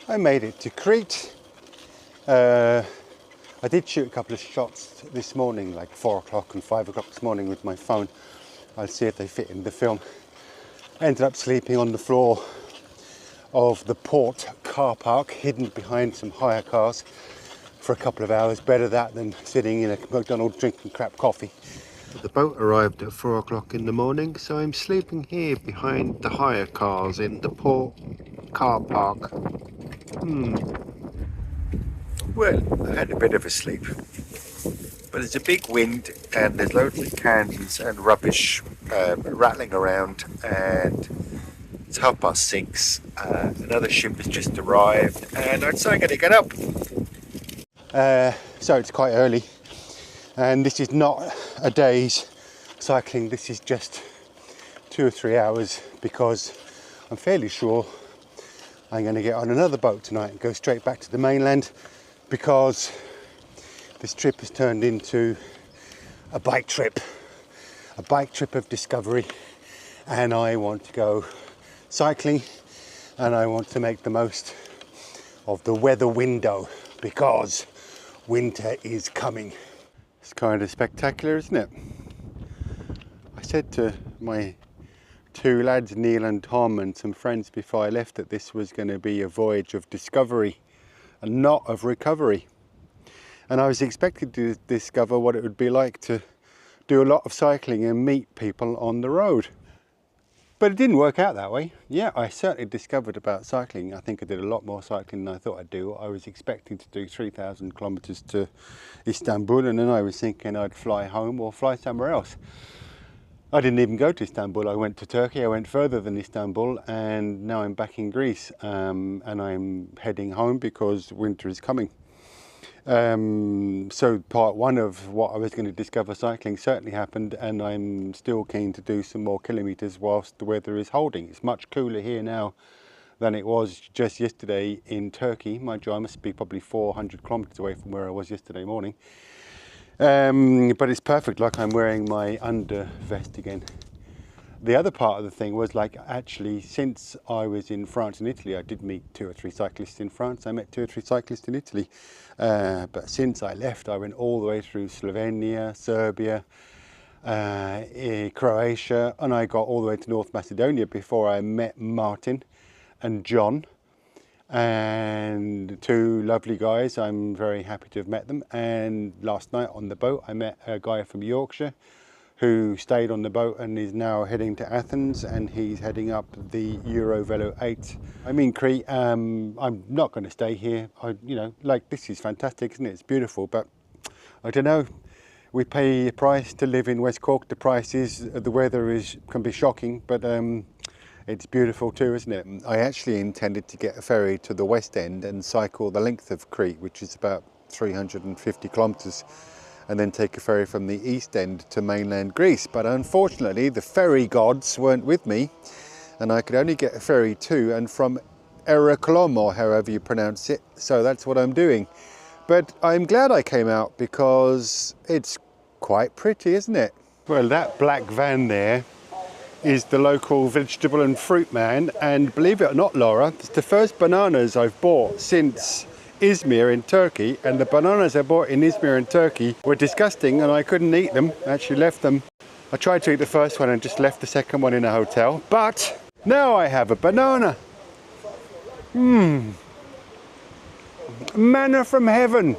I made it to Crete. I did shoot a couple of shots this morning, like 4 o'clock and 5 o'clock this morning with my phone. I'll see if they fit in the film. I ended up sleeping on the floor of the port car park, hidden behind some hire cars for a couple of hours. Better that than sitting in a McDonald's drinking crap coffee. The boat arrived at 4 o'clock in the morning, so I'm sleeping here behind the hire cars in the port car park. Well, I had a bit of a sleep, but there's a big wind and there's loads of cans and rubbish rattling around, and it's 6:30. Another ship has just arrived and I'd say I'm going to get up. So it's quite early, and this is not a day's cycling. This is just 2 or 3 hours, because I'm fairly sure I'm going to get on another boat tonight and go straight back to the mainland, because this trip has turned into a bike trip of discovery, and I want to go cycling and I want to make the most of the weather window, because winter is coming. It's kind of spectacular, isn't it? I said to my 2 lads, Neil and Tom, and some friends before I left, that this was going to be a voyage of discovery and not of recovery. And I was expecting to discover what it would be like to do a lot of cycling and meet people on the road. But it didn't work out that way. Yeah, I certainly discovered about cycling. I think I did a lot more cycling than I thought I'd do. I was expecting to do 3,000 kilometers to Istanbul, and then I was thinking I'd fly home or fly somewhere else. I didn't even go to Istanbul. I went to Turkey. I went further than Istanbul, and now I'm back in Greece, and I'm heading home because winter is coming. So part one of what I was going to discover cycling certainly happened, and I'm still keen to do some more kilometres whilst the weather is holding. It's much cooler here now than it was just yesterday in Turkey. Mind you, I must be probably 400 kilometres away from where I was yesterday morning. But it's perfect, like I'm wearing my under vest again. The other part of the thing was, like, actually, since I was in France and Italy, I did meet 2 or 3 cyclists in France. I met 2 or 3 cyclists in Italy. But since I left, I went all the way through Slovenia, Serbia, Croatia, and I got all the way to North Macedonia before I met Martin and John, and 2 lovely guys. I'm very happy to have met them. And last night on the boat, I met a guy from Yorkshire who stayed on the boat and is now heading to Athens, and he's heading up the Velo 8. I'm in Crete. I'm not going to stay here. This is fantastic, isn't it? It's beautiful, but I don't know. We pay a price to live in West Cork. The weather can be shocking, but it's beautiful too, isn't it? I actually intended to get a ferry to the west end and cycle the length of Crete, which is about 350 kilometres, and then take a ferry from the east end to mainland Greece. But unfortunately, the ferry gods weren't with me, and I could only get a ferry to and from Eraklom, or however you pronounce it. So that's what I'm doing. But I'm glad I came out, because it's quite pretty, isn't it? Well, that black van there is the local vegetable and fruit man, and believe it or not, Laura, it's the first bananas I've bought since Izmir in Turkey, and the bananas I bought in Izmir in Turkey were disgusting and I couldn't eat them. I actually left them. I tried to eat the first one and just left the second one in a hotel, but now I have a banana. Manna from heaven.